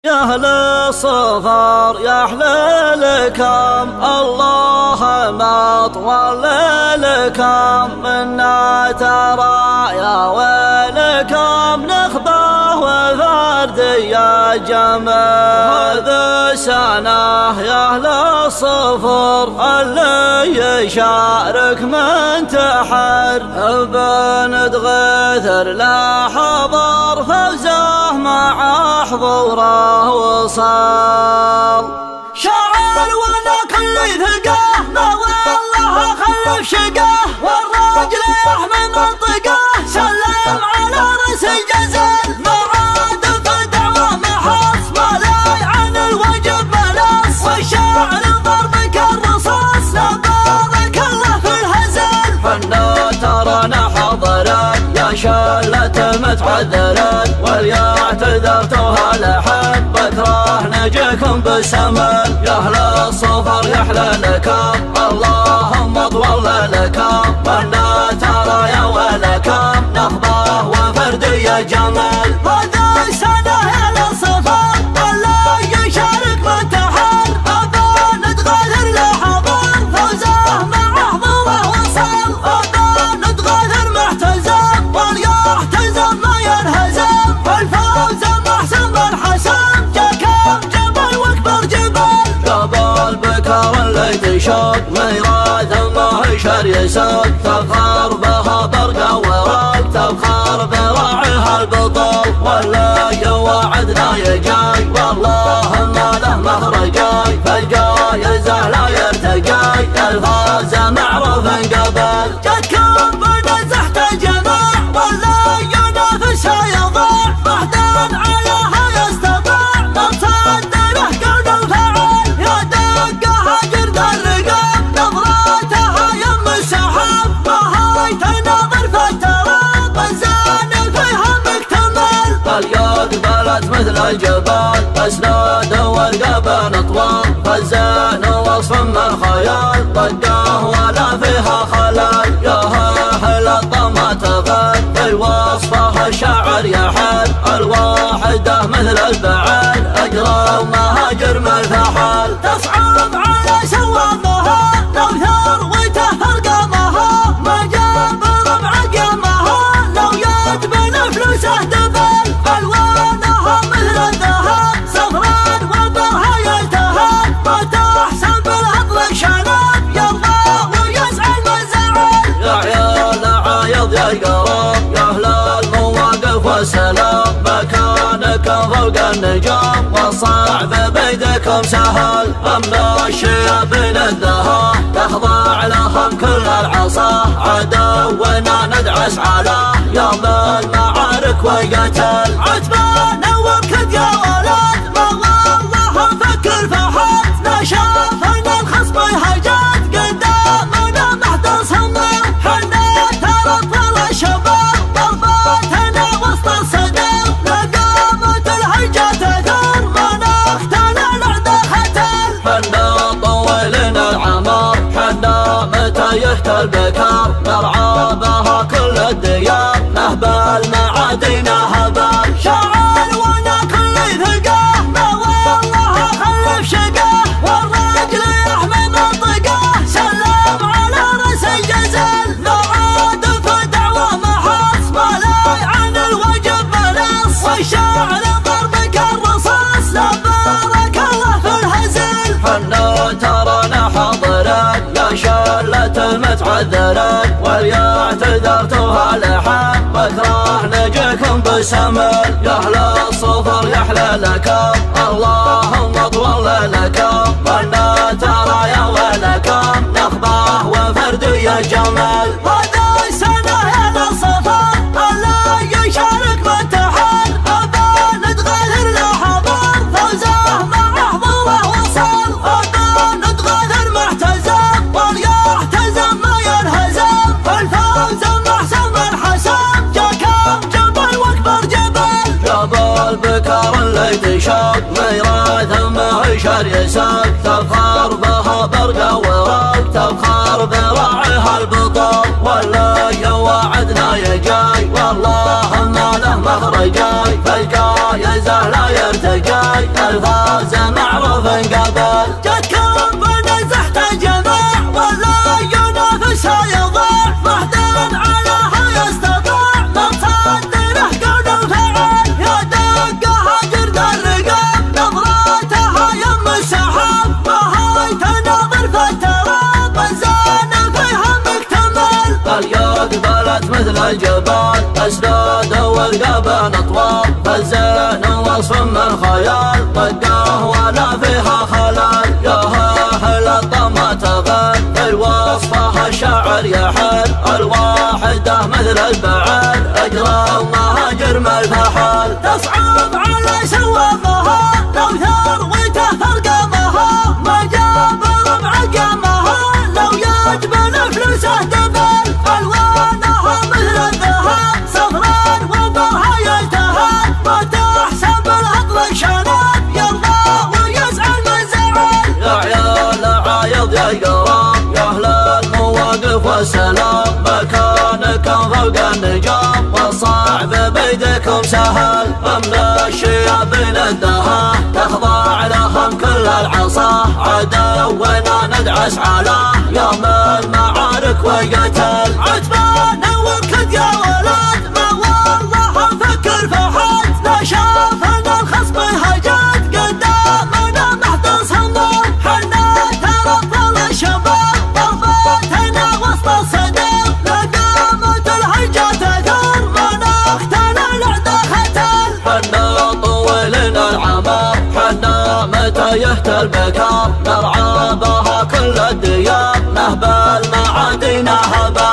يا أهل الصفر يا أحلى لكم الله ما طول لكم منا ترى يا ويلكم نخبة وفرد يا جمال هذا سنة يا أهل الصفر اللي يشارك من تحر بندغثر لا حضر فوزه مع حضوره وصال شعر ولا كل ثقه ما والله خلف شقه والراجل يحمي منطقه سلم على رأس الجزل ما عاد في الدعوة محص ولا عن الوجب ملص والشعر ضربك الرصاص لا بارك الله في الهزل حنا ترانا حضران يا شلة متعذران واليعتذرتها لحد بكره نجيكم بالسمن يا أهل الصفر يحلى لكم اللهم طول لكم منا ترى يا ولكم نخبة وفرد يا جمال هذا سنة يا أهل الصفر والله يشارك من تحر أبا نتغاثر لحضر فوزه مع حضوره وصل أبا نتغاثر محتزم واليحتزم ما ينهزم الفوز محسن بالحسن جاكم جبل واكبر جبل جبل بكر اللي تشق ميراث ما هشر يسد تفخر بها برقه ورق تفخر براعيها البطل ولا يوعدنا يجاي والله ما له مخرجاي فالجايزه لا يرتقاي الفاز معروف قبل جدكم بنزحت الجماع ولا ينافسها يضاع بعدين عليها يستطاع مصد له قول وفعل يا دقها جرد الرقاب نظراتها يم السحاب ما هي تناظر في التراب الزان فيها مكتمل بل يقبلت مثل الجبال اسناد والقبن طوال خزان وصف من خيال ضده ولا فيها خلل يا اهل الطمع تغل في وصفها الشاعر يحل الواحده مثل البعل اجرى ومهاجر من الفحل تصعب على سوامها لو ثار وتهر قامها ما جاب ربع قيامها لو يتبن فلوسه دبل الوانها مثل الذهب صفران وبرها يلتهب ما تحسن بالاطلق شنب يرضى ويزعل من زعل يا عيال عايض يا القراب يا اهل المواقف والسلام مكانكم فوق النجام والصعب بيدكم سهل اما الشيابين الدهاه تخضع لهم كل العصا عدونا ندعس على يوم المعارك ويقتل عتبان وبكد يا ولد ما والله فكر فحد لا شاف ان الخصم هجت قدامنا محضر صمه حنا ترى اطفال الشباب ضرباتنا وسط الصدر لقامت الهجه تثار ما نختلع العدا ختل حنا طولنا العمر حنا متى يهتل بكر نرعى بها كل الديار نهبل معادينا هبل شعر وانا كل ثقه ما والله خلف شقه والراجل يحمي منطقه سلم على رأس الجزل لو عاد في دعوه محص ولا عن الوجب ملص والشعر ضربك الرصاص لا بارك الله في الهزل حنا ترانا حاضران يا شلة متعذران واليعتذرتها لحد بكره نجيكم بالسمن يا أهل الصفر يحلى لكم اللهم طول لكم منا ترى يا ولكم نخبة وفرد يا جمال هذا سنة يا أهل الصفر اللي يشارك من تحر أبا نتغاثر لحضر فوزه مع حضوره وصل أبا نتغاثر محتزم واليحتزم ما ينهزم الفوز محسن بالحسن جاكم جبل واكبر جبل جبل بكر اللي تشق ميراث ما هشر يسد تفخر بها برقه ورق تفخر براعيها البطل ولا يوعدنا يجاي والله ما له مخرجاي فالجايزه لا يرتقاي الجبال أسداد ورقاب أطوال فالزين وصف من خيال طقاه ولا فيها خلال يا أهل الطمة تغل في الوصفة الشاعر يحل الواحدة مثل البعال أجرى المهاجر من الفحال تصعب على سوافها لو ثروته فرقمها ما جاب ربع قمها لو يجبن فلوسه دبل ألوانها مثل الذهب صفران وبرها يلتهب ما تحسب الأطلق شنب يرضى ويزعل من زعل يا عيال عايض يا القرام يا أهل المواقف والسلام مكانكم فوق النجام والصعب بيدكم سهل من الشيابين الدهى تخضع لهم كل العصا عدونا ندعس على يوم المعارك وقتل عتبان وكد يا ولد ما والله نفكر فحد لا شافنا الخصم هجت قدامنا محضن صندوق حنا ترى ابطال الشباب ضربتنا وسط الصدر لقامت الهجة تثار مناختنا العدا ختل حنا طويلنا العمر حنا متى يهتل بكار نرعى بها كل الديار نهبل معادينا هبل